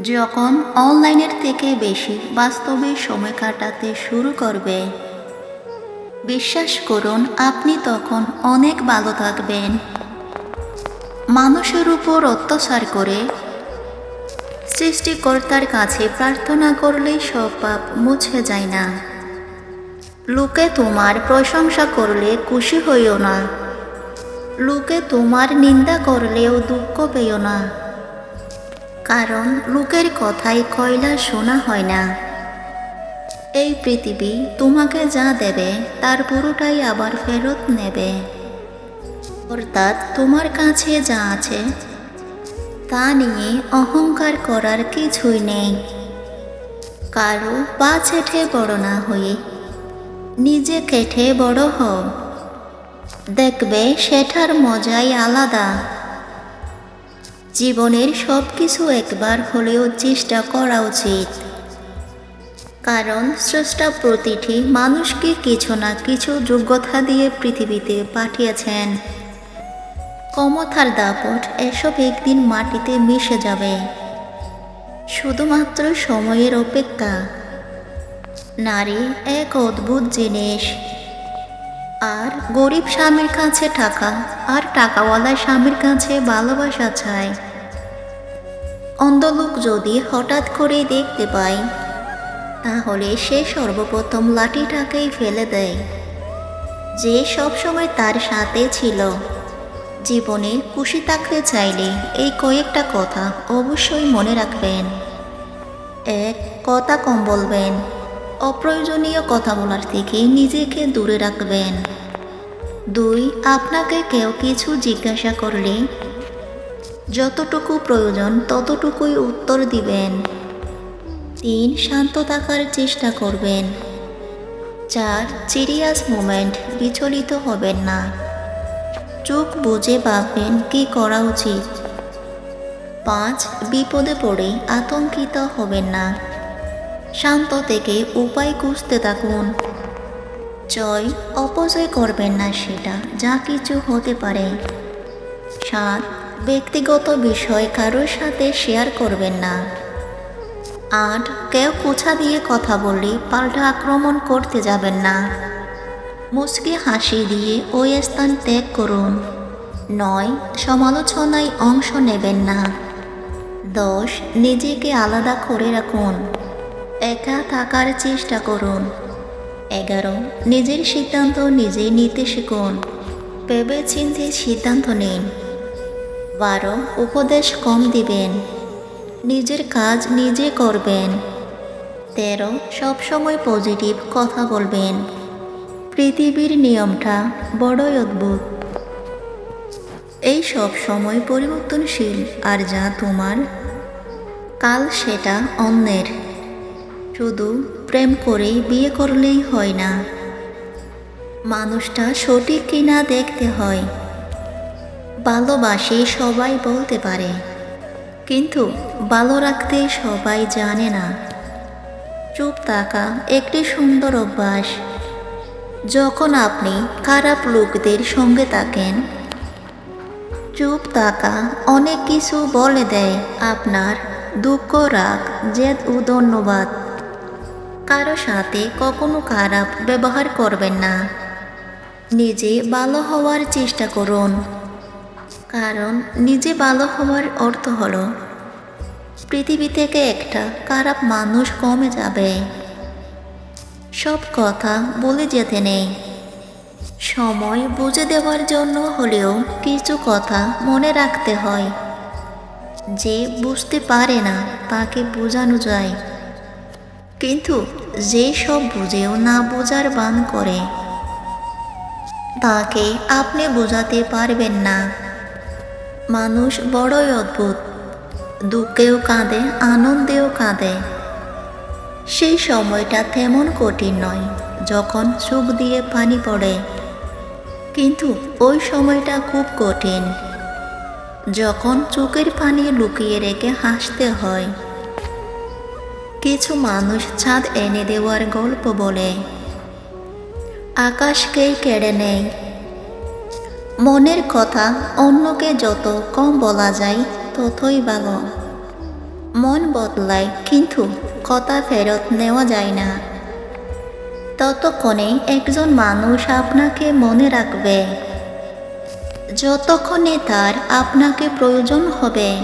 যখন অনলাইনের থেকে বেশি বাস্তবে সময় কাটাতে শুরু করবে, বিশ্বাস করুন আপনি তখন অনেক ভালো থাকবেন। মানুষের উপর অত্যাচার করে সৃষ্টিকর্তার কাছে প্রার্থনা করলেই সব পাপ মুছে যায় না। লোকে তোমার প্রশংসা করলে খুশি হইও না, লোকে তোমার নিন্দা করলেও দুঃখ পেও না, কারণ লোকের কথাই কয়লা শোনা হয় না। এই পৃথিবী তোমাকে যা দেবে তার পুরোটাই আবার ফেরত নেবে। অর্থাৎ তোমার কাছে যা আছে তা নিয়ে অহংকার করার কিছুই নেই। কারো পা চেটে বড় না হয়ে নিজে কেটে বড় হও, দেখবে সেটার মজাই আলাদা। জীবনের সব কিছু একবার হলেও চেষ্টা করা উচিত, কারণ স্রষ্টা প্রতিটি মানুষকে কিছু না কিছু যোগ্যতা দিয়ে পৃথিবীতে পাঠিয়েছেন। ক্ষমতার দাপট এসব একদিন মাটিতে মিশে যাবে, শুধুমাত্র সময়ের অপেক্ষা। নারী এক অদ্ভুত জিনিস। আর গরিব স্বামীর কাছে টাকা, আর টাকাওয়ালা স্বামীর কাছে ভালোবাসা চায়। অন্ধলোক যদি হঠাৎ করে দেখতে পায়, তাহলে সে সর্বপ্রথম লাঠিটাকেই ফেলে দেয়, যে সবসময় তার সাথে ছিল। জীবনে খুশি থাকতে চাইলে এই কয়েকটা কথা অবশ্যই মনে রাখবেন। 1. কথা কম বলবেন। অপ্রয়োজনীয় কথা বলার থেকে নিজেকে দূরে রাখবেন। 2. আপনাকে কেউ কিছু জিজ্ঞাসা করলে যতটুকু প্রয়োজন ততটুকুই উত্তর দিবেন। 3. শান্ত থাকার চেষ্টা করবেন। 4. সিরিয়াস মোমেন্ট বিচলিত হবেন না, চোখ বুঝে ভাববেন কি করা উচিত। 5. বিপদে পড়ে আতঙ্কিত হবেন না, শান্ত থেকে উপায় খুঁজতে থাকুন। 6. অপচয় করবেন না সেটা যা কিছু হতে পারে। 7. ব্যক্তিগত বিষয় কারোর সাথে শেয়ার করবেন না। 8. কেউ কুছা দিয়ে কথা বললে পাল্টা আক্রমণ করতে যাবেন না, মুচকি হাসি দিয়ে ওই স্থান ত্যাগ করুন। 9. সমালোচনায় অংশ নেবেন না। 10. নিজেকে আলাদা করে রাখুন, একা থাকার চেষ্টা করুন। 11. নিজের সিদ্ধান্ত নিজেই নিতে শিখুন, ভেবেচিন্তে সিদ্ধান্ত নিন। 12. উপদেশ কম দিবেন, নিজের কাজ নিজে করবেন। 13. সবসময় পজিটিভ কথা বলবেন। পৃথিবীর নিয়মটা বড়ই অদ্ভুত, এই সব সময় পরিবর্তনশীল, আর যা তোমার কাল সেটা অন্যের। শুধু প্রেম করে বিয়ে করলেই হয় না, মানুষটা সঠিক কিনা দেখতে হয়। ভালোবাসি সবাই বলতে পারে, কিন্তু ভালো রাখতে সবাই জানে না। চুপ থাকা একটি সুন্দর অভ্যাস। যখন আপনি খারাপ লোকদের সঙ্গে থাকেন, চুপ থাকা অনেক কিছু বলে দেয় আপনার দুঃখ, রাগ, জেদ ও ধন্যবাদ। কারো সাথে কখনো খারাপ ব্যবহার করবেন না, নিজে ভালো হওয়ার চেষ্টা করুন, কারণ নিজে ভালো হওয়ার অর্থ হলো পৃথিবী থেকে একটা খারাপ মানুষ কমে যাবে। সব কথা বলে যেতে নেই, সময় বুঝে দেওয়ার জন্য হলেও কিছু কথা মনে রাখতে হয়। যে বুঝতে পারে না তাকে বোঝানো যায়, কিন্তু যে সব বুঝেও না বোঝার ভান করে তাকে আপনি বোঝাতে পারবেন না। মানুষ বড়ই অদ্ভুত, দুঃখেও কাঁদে, আনন্দেও কাঁদে। সেই সময়টা তেমন কঠিন নয় যখন চোখ দিয়ে পানি পড়ে, কিন্তু ওই সময়টা খুব কঠিন যখন চোখের পানি লুকিয়ে রেখে হাসতে হয়। কিছু মানুষ ছাদ এনে দেওয়ার গল্প বলে, আকাশকেই কেড়ে নেয়। মনের কথা অন্যকে যত কম বলা যায় ততই ভালো। মন বদলায় কিন্তু কথা ফেরত নেওয়া যায় না। ততক্ষণে একজন মানুষ আপনাকে মনে রাখবে, যতক্ষণে তার আপনাকে প্রয়োজন হবে।